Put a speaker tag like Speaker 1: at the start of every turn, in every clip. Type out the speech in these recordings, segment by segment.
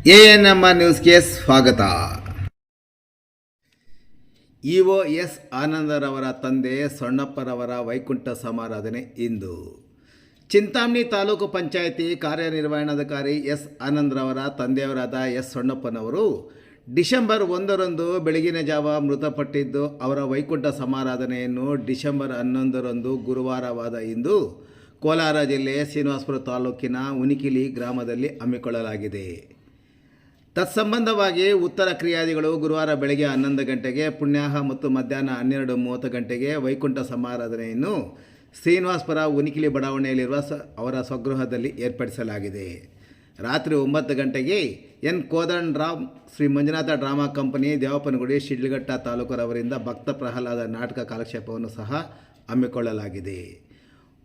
Speaker 1: ANMR ನ್ಯೂಸ್ಗೆ ಸ್ವಾಗತ. EO S ಆನಂದರವರ ತಂದೆ ಸೊಣ್ಣಪ್ಪರವರ ವೈಕುಂಠ ಸಮಾರಾಧನೆ ಇಂದು. ಚಿಂತಾಮಣಿ ತಾಲೂಕು ಪಂಚಾಯಿತಿ ಕಾರ್ಯನಿರ್ವಹಣಾಧಿಕಾರಿ ಎಸ್ ಆನಂದರವರ ತಂದೆಯವರಾದ ಎಸ್ ಸೊಣ್ಣಪ್ಪನವರು ಡಿಸೆಂಬರ್ 1ರಂದು ಬೆಳಗಿನ ಜಾವ ಮೃತಪಟ್ಟಿದ್ದು, ಅವರ ವೈಕುಂಠ ಸಮಾರಾಧನೆಯನ್ನು ಡಿಸೆಂಬರ್ 11ರಂದು ಗುರುವಾರವಾದ ಇಂದು ಕೋಲಾರ ಜಿಲ್ಲೆ ಶ್ರೀನಿವಾಸಪುರ ತಾಲೂಕಿನ ಉನಿಕಿಲಿ ಗ್ರಾಮದಲ್ಲಿ ಹಮ್ಮಿಕೊಳ್ಳಲಾಗಿದೆ. ತತ್ಸಂಬಂಧವಾಗಿ ಉತ್ತರ ಕ್ರಿಯಾದಿಗಳು ಗುರುವಾರ ಬೆಳಗ್ಗೆ 11 ಗಂಟೆಗೆ ಪುಣ್ಯಾಹ ಮತ್ತು ಮಧ್ಯಾಹ್ನ 12:30 ಗಂಟೆಗೆ ವೈಕುಂಠ ಸಮಾರಾಧನೆಯನ್ನು ಶ್ರೀನಿವಾಸಪುರ ಉನಿಕಿಲಿ ಬಡಾವಣೆಯಲ್ಲಿರುವ ಅವರ ಸ್ವಗೃಹದಲ್ಲಿ ಏರ್ಪಡಿಸಲಾಗಿದೆ. ರಾತ್ರಿ 9 ಗಂಟೆಗೆ N Kodandaram Shri Manjunatha drama company Devappanagudi Shidlaghatta ತಾಲೂಕರವರಿಂದ ಭಕ್ತ ಪ್ರಹ್ಲಾದ ನಾಟಕ ಕಾಲಕ್ಷೇಪವನ್ನು ಸಹ ಹಮ್ಮಿಕೊಳ್ಳಲಾಗಿದೆ.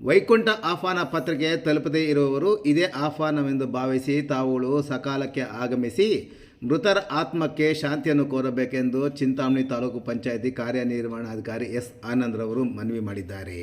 Speaker 1: ವೈಕುಂಠ ಆಹ್ವಾನ ಪತ್ರಿಕೆ ತಲುಪದೇ ಇರುವವರು ಇದೇ ಆಹ್ವಾನವೆಂದು ಭಾವಿಸಿ ತಾವುಗಳು ಸಕಾಲಕ್ಕೆ ಆಗಮಿಸಿ ಮೃತರ ಆತ್ಮಕ್ಕೆ ಶಾಂತಿಯನ್ನು ಕೋರಬೇಕೆಂದು ಚಿಂತಾಮಣಿ ತಾಲೂಕು ಪಂಚಾಯಿತಿ ಕಾರ್ಯನಿರ್ವಹಣಾಧಿಕಾರಿ ಎಸ್ ಆನಂದ್ರವರು ಮನವಿ ಮಾಡಿದ್ದಾರೆ.